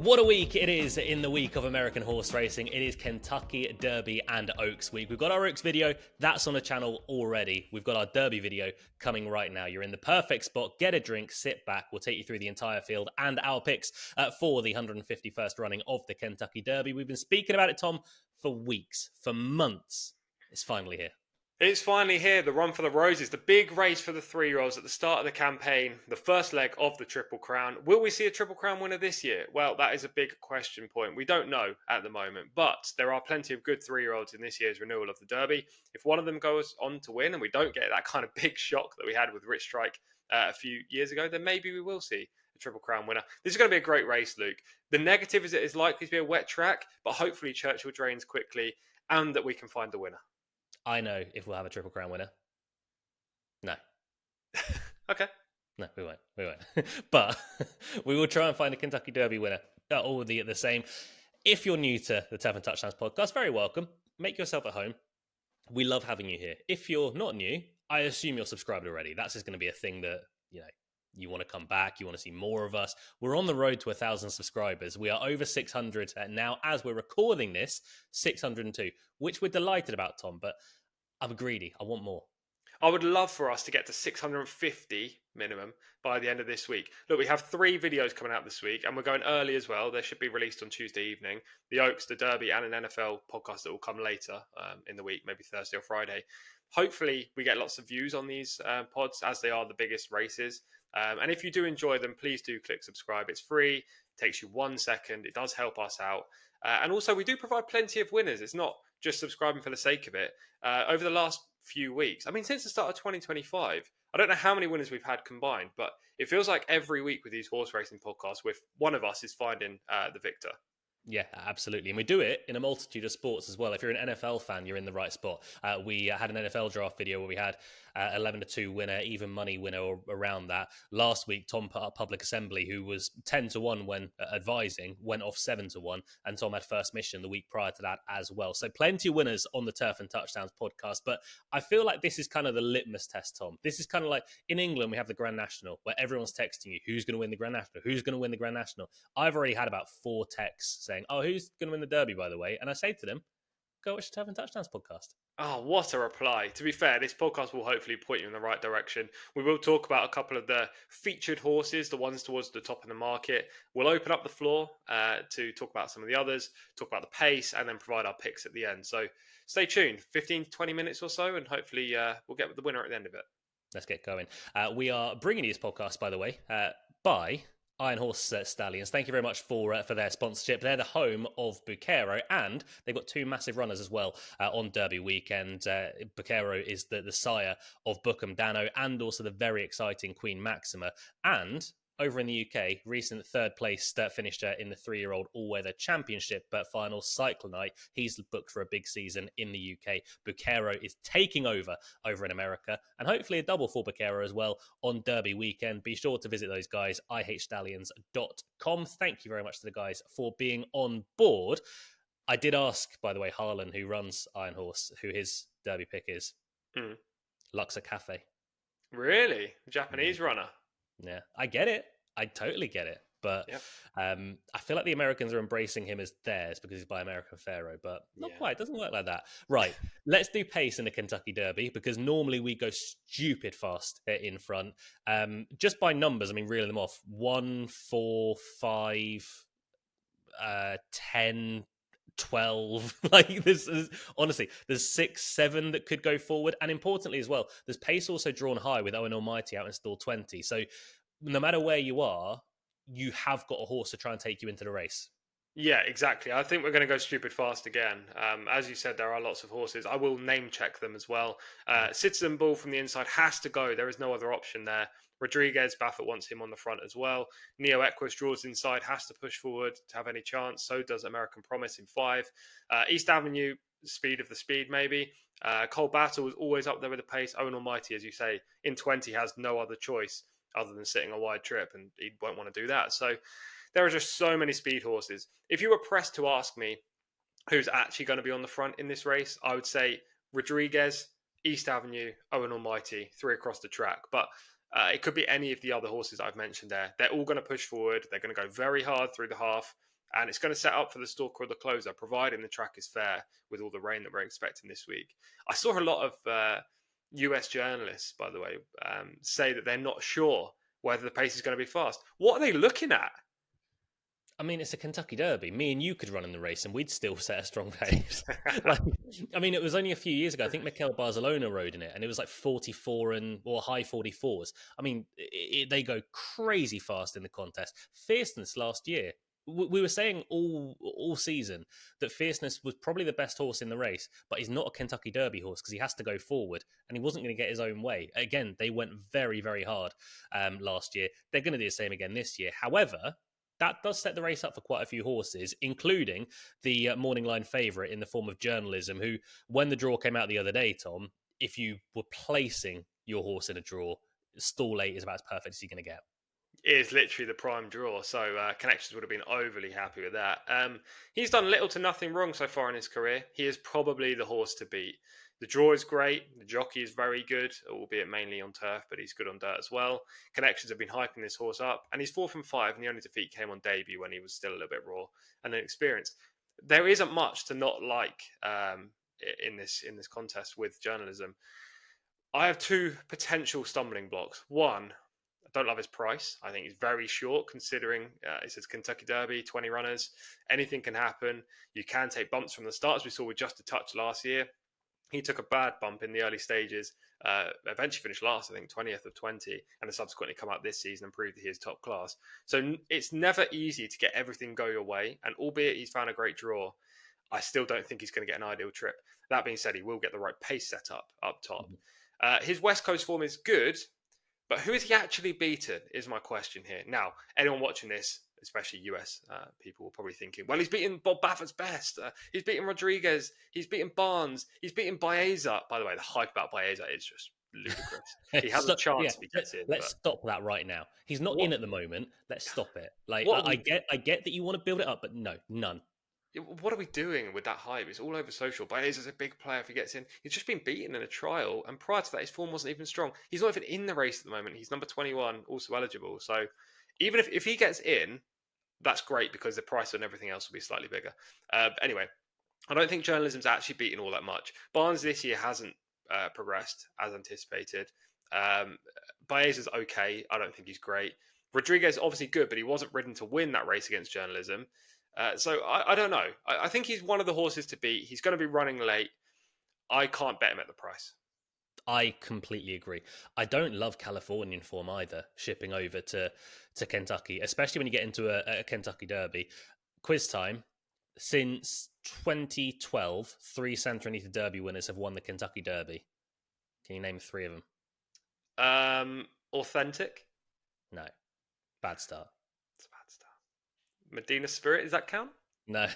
What a week it is in the week of American horse racing. It is Kentucky Derby and Oaks week. We've got our Oaks video, that's on the channel already. We've got our Derby video coming right now. You're in the perfect spot. Get a drink, sit back. We'll take you through the entire field and our picks for the 151st running of the Kentucky Derby. We've been speaking about it, Tom, for weeks, for months. It's finally here. It's finally here, the Run for the Roses, the big race for the 3-year-olds at the start of the campaign, the first leg of the Triple Crown. Will we see a Triple Crown winner this year? Well, that is a big question point. We don't know at the moment, but there are plenty of good 3-year-olds in this year's renewal of the Derby. If one of them goes on to win and we don't get that kind of big shock that we had with Rich Strike a few years ago, then maybe we will see a Triple Crown winner. This is going to be a great race, Luke. The negative is it is likely to be a wet track, but hopefully Churchill drains quickly and that we can find the winner. I know if we'll have a Triple Crown winner. No. Okay. No, we won't. But we will try and find a Kentucky Derby winner. All the same. If you're new to the Turf and Touchdowns podcast, very welcome. Make yourself at home. We love having you here. If you're not new, I assume you're subscribed already. That's just going to be a thing that, you want to come back, you want to see more of us. We're on the road to 1,000 subscribers. We are over 600 now as we're recording this, 602, which we're delighted about, Tom, but I'm greedy. I want more. I would love for us to get to 650 minimum by the end of this week. Look, we have 3 videos coming out this week and we're going early as well. They should be released on Tuesday evening. The Oaks, the Derby and an NFL podcast that will come later in the week, maybe Thursday or Friday. Hopefully we get lots of views on these pods as they are the biggest races. And if you do enjoy them, please do click subscribe. It's free. It takes you 1 second. It does help us out. And also, we do provide plenty of winners. It's not just subscribing for the sake of it. Over the last few weeks, since the start of 2025, I don't know how many winners we've had combined, but it feels like every week with these horse racing podcasts, with one of us is finding the victor. Yeah, absolutely. And we do it in a multitude of sports as well. If you're an NFL fan, you're in the right spot. We had an NFL draft video where we had 11-2 winner, even money winner or around that. Last week, Tom put up Public Assembly, who was 10-1 when advising, went off 7-1. And Tom had First Mission the week prior to that as well. So plenty of winners on the Turf and Touchdowns podcast. But I feel like this is kind of the litmus test, Tom. This is kind of like in England, we have the Grand National where everyone's texting you, who's going to win the Grand National? Who's going to win the Grand National? I've already had about 4 texts saying, oh, who's going to win the Derby, by the way? And I say to them, go watch the Turf and Touchdowns podcast. Oh, what a reply. To be fair, this podcast will hopefully point you in the right direction. We will talk about a couple of the featured horses, the ones towards the top of the market. We'll open up the floor to talk about some of the others, talk about the pace, and then provide our picks at the end. So stay tuned, 15 to 20 minutes or so, and hopefully we'll get the winner at the end of it. Let's get going. We are bringing you this podcast, by the way, by Iron Horse Stallions. Thank you very much for their sponsorship. They're the home of Bucero, and they've got 2 massive runners as well on Derby weekend. Bucero is the sire of Bookham Dano and also the very exciting Queen Maxima. And over in the UK, recent third place finisher in the 3-year-old all-weather championship final Cyclonite. He's booked for a big season in the UK. Bucero is taking over in America, and hopefully a double for Bucero as well on Derby weekend. Be sure to visit those guys, ihstallions.com. Thank you very much to the guys for being on board. I did ask, by the way, Harlan, who runs Iron Horse, who his Derby pick is. Luxor Cafe. Really? Japanese runner? Yeah, I get it. I totally get it. But yep. I feel like the Americans are embracing him as theirs because he's by American Pharaoh, but not quite. It doesn't work like that. Right, let's do pace in the Kentucky Derby because normally we go stupid fast in front. Just by numbers, reeling them off. 1, 4, 5, 10, 12. Like this is honestly, there's 6, 7 that could go forward, and importantly as well, there's pace also drawn high with Owen Almighty out in stall 20. So no matter where you are, you have got a horse to try and take you into the race. Yeah, exactly. I think we're going to go stupid fast again. As you said, there are lots of horses. I will name check them as well. Citizen Bull from the inside has to go. There is no other option there. Rodriguez, Baffert wants him on the front as well. Neo Equus draws inside, has to push forward to have any chance. So does American Promise in 5. East Avenue, speed of the speed maybe. Cole Battle is always up there with the pace. Owen Almighty, as you say, in 20 has no other choice other than sitting a wide trip, and he won't want to do that. So there are just so many speed horses. If you were pressed to ask me who's actually going to be on the front in this race, I would say Rodriguez, East Avenue, Owen Almighty, 3 across the track. But it could be any of the other horses I've mentioned there. They're all going to push forward. They're going to go very hard through the half. And it's going to set up for the Stalker or the Closer, providing the track is fair with all the rain that we're expecting this week. I saw a lot of US journalists, by the way, say that they're not sure whether the pace is going to be fast. What are they looking at? I mean, it's a Kentucky Derby. Me and you could run in the race, and we'd still set a strong pace. Like, I mean, it was only a few years ago. I think Mikel Barcelona rode in it, and it was like 44 or high 44s. I mean, they go crazy fast in the contest. Fierceness last year. We were saying all season that Fierceness was probably the best horse in the race, but he's not a Kentucky Derby horse because he has to go forward, and he wasn't going to get his own way. Again, they went very, very hard last year. They're going to do the same again this year. However, that does set the race up for quite a few horses, including the morning line favourite in the form of Journalism, who, when the draw came out the other day, Tom, if you were placing your horse in a draw, stall 8 is about as perfect as you're going to get. It is literally the prime draw, so Connections would have been overly happy with that. He's done little to nothing wrong so far in his career. He is probably the horse to beat. The draw is great. The jockey is very good, albeit mainly on turf, but he's good on dirt as well. Connections have been hyping this horse up, and he's 4 from 5, and the only defeat came on debut when he was still a little bit raw and inexperienced. There isn't much to not like in this contest with Journalism. I have 2 potential stumbling blocks. One, I don't love his price. I think he's very short considering it says Kentucky Derby, 20 runners. Anything can happen. You can take bumps from the start, as we saw with Just a Touch last year. He took a bad bump in the early stages, eventually finished last, I think, 20th of 20, and has subsequently come out this season and proved that he is top class. So it's never easy to get everything go your way, and albeit he's found a great draw, I still don't think he's going to get an ideal trip. That being said, he will get the right pace set up top. His West Coast form is good, but who has he actually beaten is my question here. Now, anyone watching this, especially US people, will probably thinking, well, he's beaten Bob Baffert's best. He's beaten Rodriguez. He's beaten Barnes. He's beaten Baeza. By the way, the hype about Baeza is just ludicrous. He has a chance if he gets in. Let's stop that right now. He's not in at the moment. Let's stop it. Like, I get that you want to build it up, but no, none. What are we doing with that hype? It's all over social. Baeza's a big player if he gets in. He's just been beaten in a trial, and prior to that, his form wasn't even strong. He's not even in the race at the moment. He's number 21, also eligible. So even if he gets in, that's great because the price on everything else will be slightly bigger. Anyway, I don't think Journalism's actually beaten all that much. Barnes this year hasn't progressed as anticipated. Baeza's okay. I don't think he's great. Rodriguez obviously good, but he wasn't ridden to win that race against Journalism. So I don't know. I think he's one of the horses to beat. He's going to be running late. I can't bet him at the price. I completely agree. I don't love Californian form either, shipping over to Kentucky, especially when you get into a Kentucky Derby. Quiz time. Since 2012, 3 Santa Anita Derby winners have won the Kentucky Derby. Can you name 3 of them? Authentic? No. Bad start. It's a bad start. Medina Spirit, does that count? No.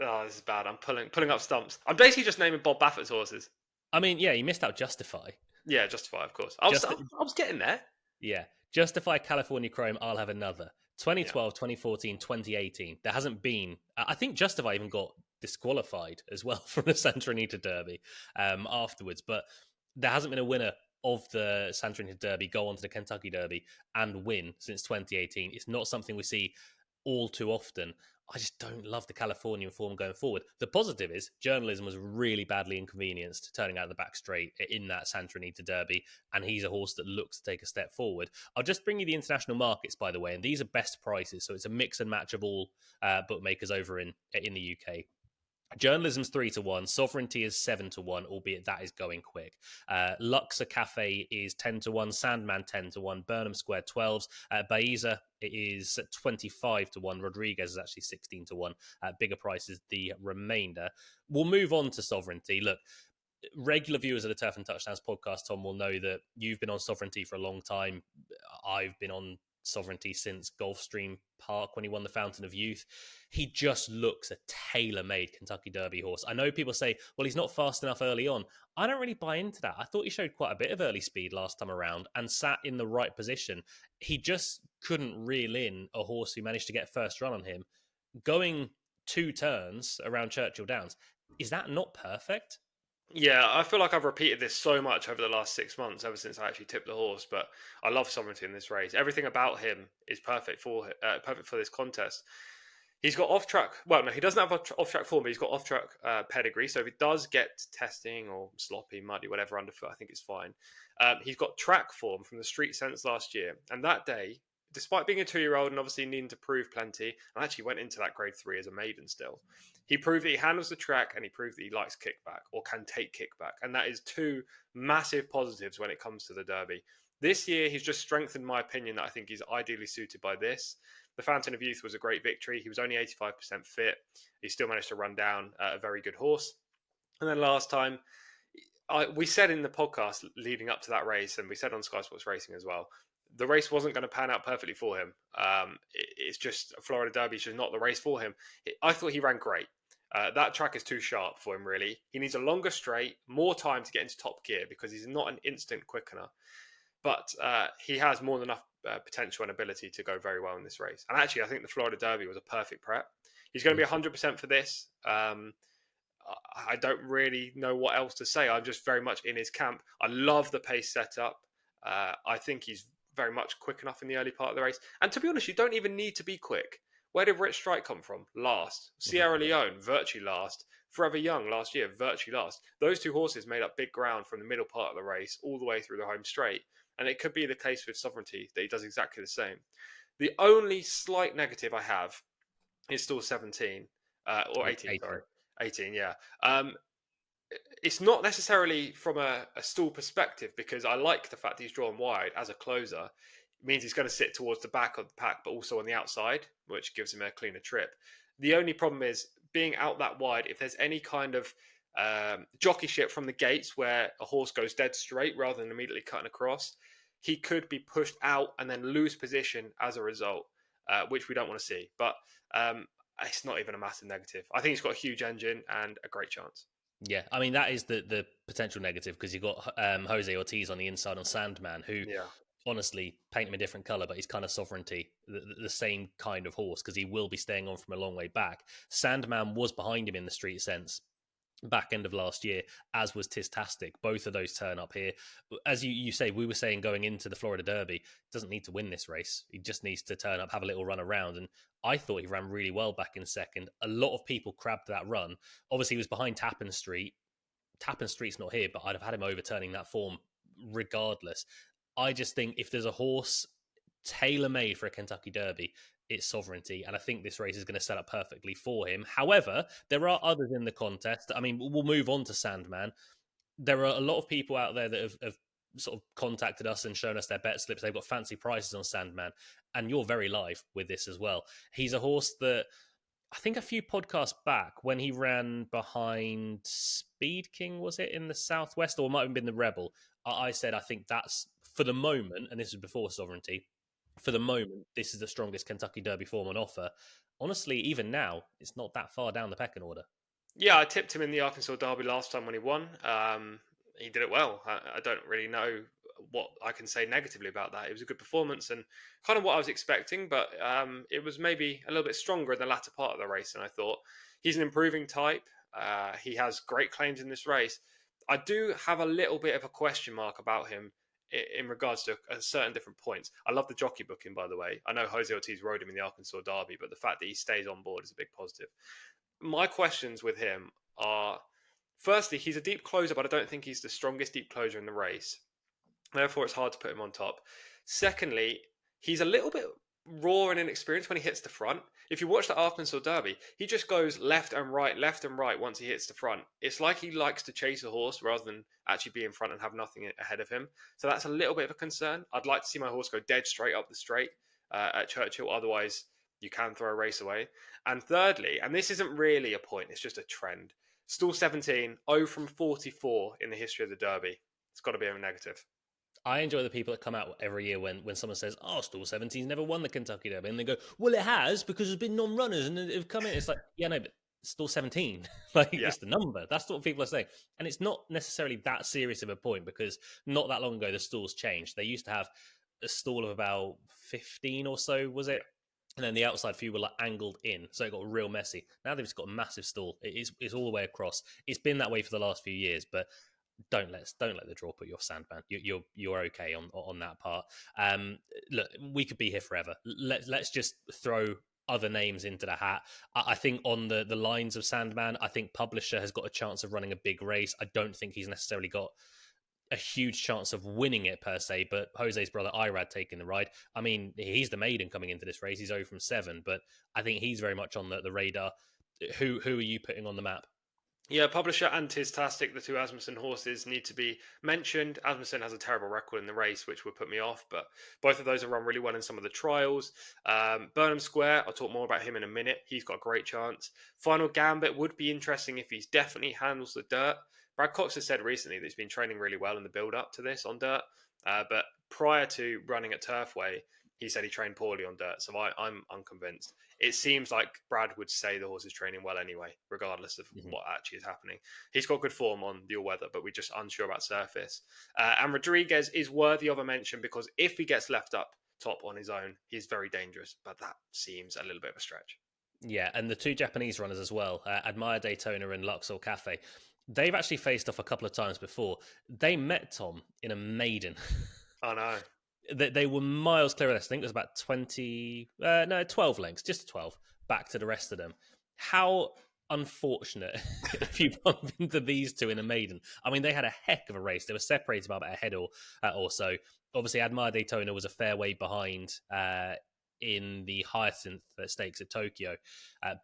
Oh, this is bad. I'm pulling up stumps. I'm basically just naming Bob Baffert's horses. I mean, yeah, you missed out Justify. Yeah, Justify, of course. I was getting there. Yeah. Justify, California Chrome, I'll have another. 2012, 2014, 2018. There hasn't been... I think Justify even got disqualified as well from the Santa Anita Derby afterwards. But there hasn't been a winner of the Santa Anita Derby go on to the Kentucky Derby and win since 2018. It's not something we see all too often. I just don't love the Californian form going forward. The positive is Journalism was really badly inconvenienced turning out the back straight in that Santa Anita Derby, and he's a horse that looks to take a step forward. I'll just bring you the international markets, by the way, and these are best prices, so it's a mix and match of all bookmakers over in the UK. Journalism's 3-1. Sovereignty is 7-1, albeit that is going quick. Luxor Cafe is 10-1. Sandman 10-1. Burnham Square 12s. Baeza is 25-1. Rodriguez is actually 16-1. Bigger prices the remainder. We'll move on to Sovereignty. Look, regular viewers of the Turf and Touchdowns podcast, Tom, will know that you've been on Sovereignty for a long time. I've been on Sovereignty since Gulfstream Park when he won the Fountain of Youth. He just looks a tailor-made Kentucky Derby horse. I know people say, well, he's not fast enough early on. I don't really buy into that. I thought he showed quite a bit of early speed last time around and sat in the right position. He just couldn't reel in a horse who managed to get first run on him. Going 2 turns around Churchill Downs, is that not perfect? Yeah, I feel like I've repeated this so much over the last 6 months, ever since I actually tipped the horse. But I love Sovereignty in this race. Everything about him is perfect for this contest. He's got off track. Well, no, he doesn't have off track form, but he's got off track pedigree. So if he does get testing or sloppy, muddy, whatever underfoot, I think it's fine. He's got track form from the street sense last year, and that day, despite being a 2-year-old and obviously needing to prove plenty, and actually went into that grade 3 as a maiden still. He proved that he handles the track and he proved that he likes kickback or can take kickback, and that is two massive positives when it comes to the Derby. This year, he's just strengthened my opinion that I think he's ideally suited by this. The Fountain of Youth was a great victory. He was only 85% fit. He still managed to run down a very good horse. And then last time, we said in the podcast leading up to that race, and we said on Sky Sports Racing as well, the race wasn't going to pan out perfectly for him. It's just Florida Derby is just not the race for him. I thought he ran great. That track is too sharp for him, really. He needs a longer straight, more time to get into top gear because he's not an instant quickener. But he has more than enough potential and ability to go very well in this race. And actually, I think the Florida Derby was a perfect prep. He's going to be 100% for this. I don't really know what else to say. I'm just very much in his camp. I love the pace setup. I think he's very much quick enough in the early part of the race. And to be honest, you don't even need to be quick. Where did Rich Strike come from? Last. Sierra Leone, virtually last. Forever Young last year, virtually last. Those two horses made up big ground from the middle part of the race all the way through the home straight. And it could be the case with Sovereignty that he does exactly the same. The only slight negative I have is still 17, or 18, sorry. 18, yeah. It's not necessarily from a stall perspective because I like the fact he's drawn wide as a closer. It means he's going to sit towards the back of the pack, but also on the outside, which gives him a cleaner trip. The only problem is being out that wide, if there's any kind of jockeyship from the gates where a horse goes dead straight rather than immediately cutting across, he could be pushed out and then lose position as a result, which we don't want to see. But it's not even a massive negative. I think he's got a huge engine and a great chance. Yeah, I mean, that is the potential negative because you've got Jose Ortiz on the inside on Sandman, who honestly paint him a different colour, but he's kind of Sovereignty, the same kind of horse because he will be staying on from a long way back. Sandman was behind him in the street sense back end of last year, as was Tistastic. Both of those turn up here. As you say, we were saying going into the Florida Derby, doesn't need to win this race. He just needs to turn up, have a little run around. And I thought he ran really well back in second. A lot of people crabbed that run. Obviously, he was behind Tappan Street. Tappan Street's not here, but I'd have had him overturning that form regardless. I just think if there's a horse tailor-made for a Kentucky Derby, it's Sovereignty, and I think this race is going to set up perfectly for him. However, there are others in the contest. I mean, we'll move on to Sandman. There are a lot of people out there that have sort of contacted us and shown us their bet slips. They've got fancy prices on Sandman, and you're very live with this as well. He's a horse that I think a few podcasts back when he ran behind Speed King, was it, in the Southwest, or it might have been the Rebel, I said I think that's, for the moment, and this was before Sovereignty, for the moment, this is the strongest Kentucky Derby form on offer. Honestly, even now, it's not that far down the pecking order. Yeah, I tipped him in the Arkansas Derby last time when he won. He did it well. I don't really know what I can say negatively about that. It was a good performance and kind of what I was expecting, but it was maybe a little bit stronger in the latter part of the race than I thought. He's an improving type. He has great claims in this race. I do have a little bit of a question mark about him in regards to certain different points. I love the jockey booking, by the way. I know Jose Ortiz rode him in the Arkansas Derby, but the fact that he stays on board is a big positive. My questions with him are, firstly, he's a deep closer, but I don't think he's the strongest deep closer in the race. Therefore, it's hard to put him on top. Secondly, he's a little bit raw and inexperienced when he hits the front. If you watch the Arkansas Derby, he just goes left and right once he hits the front. It's like he likes to chase a horse rather than actually be in front and have nothing ahead of him. So that's a little bit of a concern. I'd like to see my horse go dead straight up the straight at Churchill. Otherwise, you can throw a race away. And thirdly, and this isn't really a point, it's just a trend. Stall 17, 0 from 44 in the history of the Derby. It's got to be a negative. I enjoy the people that come out every year when someone says, "Oh, Stall 17's never won the Kentucky Derby," and they go, "Well, it has because there's been non-runners and they've come in." It's like, yeah, no, but Stall 17, it's the number. That's what people are saying, and it's not necessarily that serious of a point because not that long ago the stalls changed. They used to have a stall of about 15 or so, was it? And then the outside few were like angled in, so it got real messy. Now they've just got a massive stall. It's all the way across. It's been that way for the last few years, but don't let the draw put you off, Sandman. You're okay on that part. Look, we could be here forever. Let's just throw other names into the hat. I think on the lines of Sandman, I think Publisher has got a chance of running a big race. I don't think he's necessarily got a huge chance of winning it per se, but Jose's brother Irad taking the ride. I mean, he's the maiden coming into this race. He's 0 from 7, but I think he's very much on the radar. Who are you putting on the map? Yeah, Publisher and Tistastic, the two Asmussen horses, need to be mentioned. Asmussen has a terrible record in the race, which would put me off, but both of those have run really well in some of the trials. Burnham Square, I'll talk more about him in a minute. He's got a great chance. Final Gambit would be interesting if he's definitely handles the dirt. Brad Cox has said recently that he's been training really well in the build up to this on dirt, but prior to running at Turfway, he said he trained poorly on dirt, so I'm unconvinced. It seems like Brad would say the horse is training well anyway, regardless of what actually is happening. He's got good form on the all-weather, but we're just unsure about surface. And Rodriguez is worthy of a mention because if he gets left up top on his own, he's very dangerous, but that seems a little bit of a stretch. Yeah, and the two Japanese runners as well, Admire Daytona and Luxor Cafe, they've actually faced off a couple of times before. They met Tom in a maiden. Oh, no. They were miles clear of this. I think it was about 12 lengths, just 12, back to the rest of them. How unfortunate if you bump into these two in a maiden. I mean, they had a heck of a race. They were separated by about a head or so. Obviously, Admire Daytona was a fair way behind in the Hyacinth Stakes at Tokyo,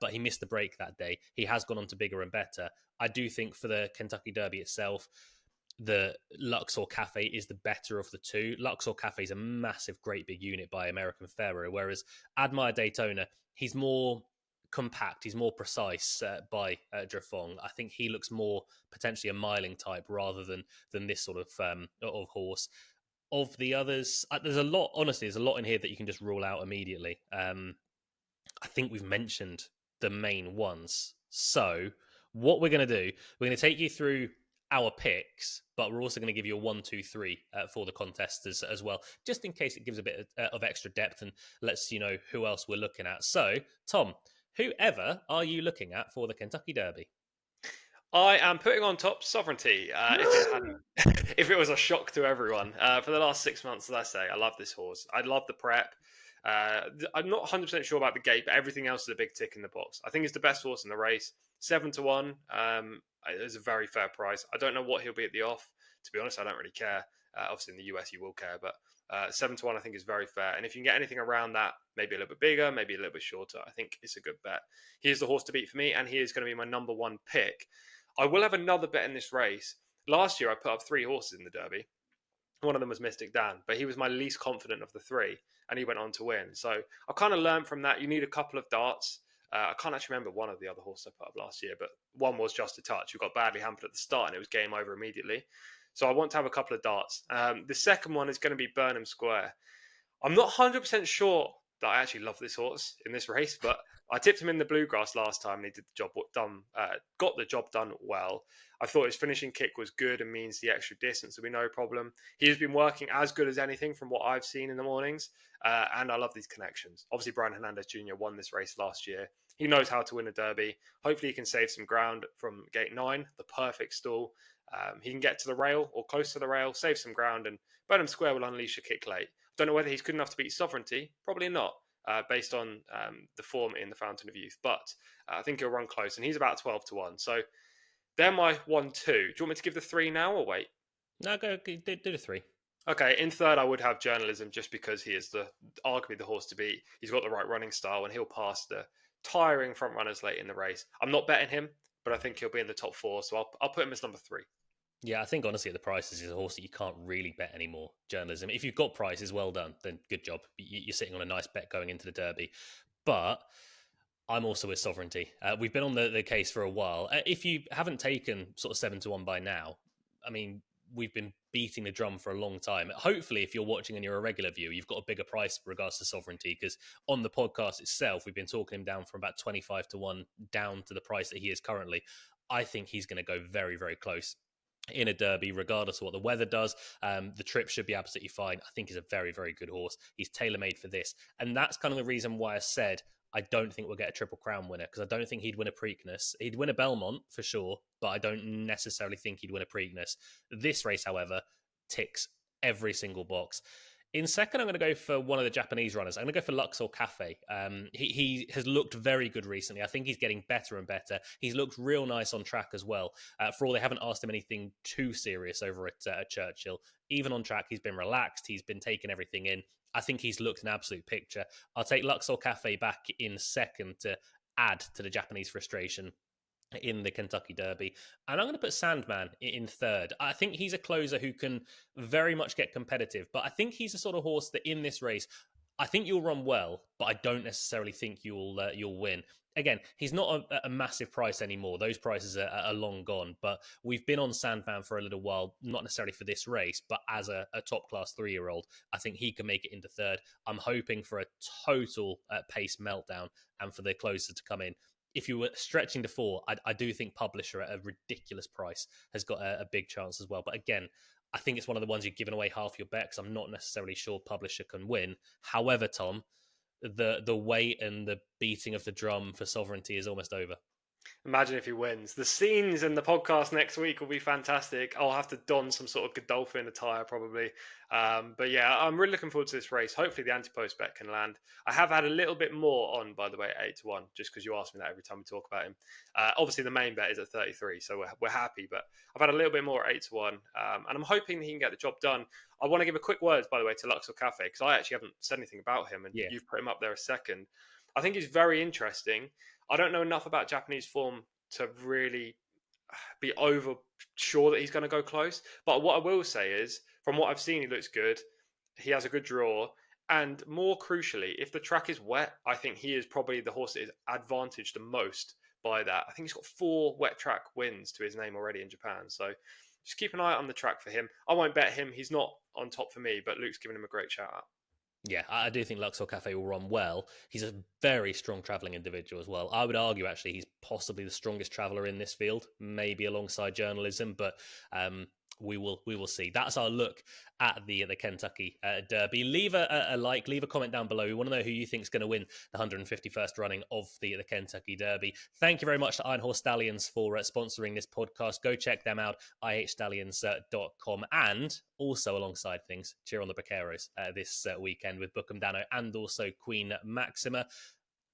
but he missed the break that day. He has gone on to bigger and better. I do think for the Kentucky Derby itself, the Luxor Cafe is the better of the two. Luxor Cafe is a massive, great big unit by American Pharoah, whereas Admire Daytona, he's more compact, he's more precise by Drafong. I think he looks more potentially a miling type rather than this sort of horse. Of the others, there's a lot in here that you can just rule out immediately. I think we've mentioned the main ones. So what we're going to do, we're going to take you through our picks, but we're also going to give you a 1, 2, 3 for the contest as well, just in case it gives a bit of extra depth and lets you know who else we're looking at. So, Tom, whoever are you looking at for the Kentucky Derby? I am putting on top Sovereignty. If it was a shock to everyone, for the last 6 months, as I say, I love this horse. I love the prep. I'm not 100% sure about the gate, but everything else is a big tick in the box. I think it's the best horse in the race. 7-1 is a very fair price. I don't know what he'll be at the off. To be honest, I don't really care. Obviously, in the US, you will care, but 7-1 I think is very fair. And if you can get anything around that, maybe a little bit bigger, maybe a little bit shorter, I think it's a good bet. He is the horse to beat for me, and he is going to be my number one pick. I will have another bet in this race. Last year, I put up 3 horses in the Derby. One of them was Mystic Dan, but he was my least confident of the 3, and he went on to win. So I kind of learned from that. You need a couple of darts. I can't actually remember one of the other horses I put up last year, but one was Just a Touch, who got badly hampered at the start, and it was game over immediately. So I want to have a couple of darts. The second one is going to be Burnham Square. I'm not 100% sure that I actually love this horse in this race, but I tipped him in the Bluegrass last time, and he did the job got the job done well. I thought his finishing kick was good and means the extra distance will be no problem. He has been working as good as anything from what I've seen in the mornings, and I love these connections. Obviously, Brian Hernandez Jr. won this race last year. He knows how to win a Derby. Hopefully, he can save some ground from gate 9, the perfect stall. He can get to the rail or close to the rail, save some ground, and Burnham Square will unleash a kick late. Don't know whether he's good enough to beat Sovereignty. Probably not, based on the form in the Fountain of Youth. But I think he'll run close, and he's about 12-1. So they're my 1, 2. Do you want me to give the 3 now or wait? No, go do the 3. Okay, in third, I would have Journalism just because he is arguably the horse to beat. He's got the right running style, and he'll pass the tiring front runners late in the race. I'm not betting him, but I think he'll be in the top 4, so I'll put him as number 3. Yeah, I think honestly at the prices is a horse that you can't really bet anymore. Journalism. If you've got prices, well done. Then good job. You're sitting on a nice bet going into the Derby. But I'm also with Sovereignty. We've been on the case for a while. If you haven't taken sort of 7-1 by now, I mean, we've been beating the drum for a long time. Hopefully, if you're watching and you're a regular viewer, you've got a bigger price with regards to Sovereignty, because on the podcast itself, we've been talking him down from about 25-1 down to the price that he is currently. I think he's going to go very, very close in a Derby, regardless of what the weather does. The trip should be absolutely fine. I think he's a very, very good horse. He's tailor-made for this. And that's kind of the reason why I said I don't think we'll get a Triple Crown winner, because I don't think he'd win a Preakness. He'd win a Belmont for sure, but I don't necessarily think he'd win a Preakness. This race, however, ticks every single box. In second, I'm going to go for one of the Japanese runners. I'm going to go for Luxor Cafe. He has looked very good recently. I think he's getting better and better. He's looked real nice on track as well. For all they haven't asked him anything too serious over at Churchill. Even on track, he's been relaxed. He's been taking everything in. I think he's looked an absolute picture. I'll take Luxor Cafe back in second to add to the Japanese frustration in the Kentucky Derby. And I'm going to put Sandman in third. I think he's a closer who can very much get competitive, but I think he's the sort of horse that in this race, I think you'll run well, but I don't necessarily think you'll win. Again, he's not a massive price anymore. Those prices are long gone, but we've been on Sandman for a little while, not necessarily for this race, but as a top class 3-year-old, I think he can make it into third. I'm hoping for a total pace meltdown and for the closer to come in. If you were stretching to 4, I do think Publisher at a ridiculous price has got a big chance as well. But again, I think it's one of the ones you're giving away half your bet because I'm not necessarily sure Publisher can win. However, Tom, the weight and the beating of the drum for Sovereignty is almost over. Imagine if he wins. The scenes in the podcast next week will be fantastic. I'll have to don some sort of Godolphin attire probably. But yeah, I'm really looking forward to this race. Hopefully the anti-post bet can land. I have had a little bit more on, by the way, 8-1, just because you ask me that every time we talk about him. Obviously the main bet is at 33, so we're happy. But I've had a little bit more at 8-1, and I'm hoping that he can get the job done. I want to give a quick word, by the way, to Luxor Cafe, because I actually haven't said anything about him, and you've put him up there a second. I think he's very interesting. I don't know enough about Japanese form to really be over sure that he's going to go close. But what I will say is, from what I've seen, he looks good. He has a good draw. And more crucially, if the track is wet, I think he is probably the horse that is advantaged the most by that. I think he's got 4 wet track wins to his name already in Japan. So just keep an eye on the track for him. I won't bet him. He's not on top for me, but Luke's giving him a great shout out. Yeah, I do think Luxor Cafe will run well. He's a very strong travelling individual as well. I would argue, actually, he's possibly the strongest traveller in this field, maybe alongside journalism, but we will see. That's our look at the Kentucky Derby. Leave a like, leave a comment down below. We want to know who you think is going to win the 151st running of the Kentucky Derby. Thank you very much to Iron Horse Stallions for sponsoring this podcast. Go check them out, ihstallions.com. And also, alongside things, cheer on the Vaqueros this weekend with Bookham Dano and also Queen Maxima.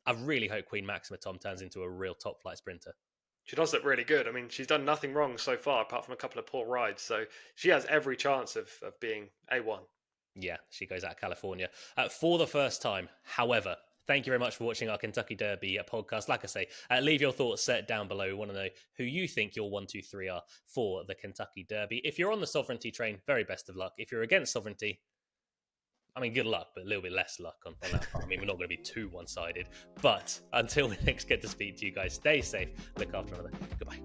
I really hope Queen Maxima, Tom, turns into a real top flight sprinter. She does look really good. I mean, she's done nothing wrong so far, apart from a couple of poor rides. So she has every chance of being A1. Yeah, she goes out of California for the first time. However, thank you very much for watching our Kentucky Derby podcast. Like I say, leave your thoughts down below. We want to know who you think your 1, 2, 3 are for the Kentucky Derby. If you're on the Sovereignty train, very best of luck. If you're against Sovereignty, I mean, good luck, but a little bit less luck on that part. I mean, we're not going to be too one-sided. But until we next get to speak to you guys, stay safe, look after one another. Goodbye.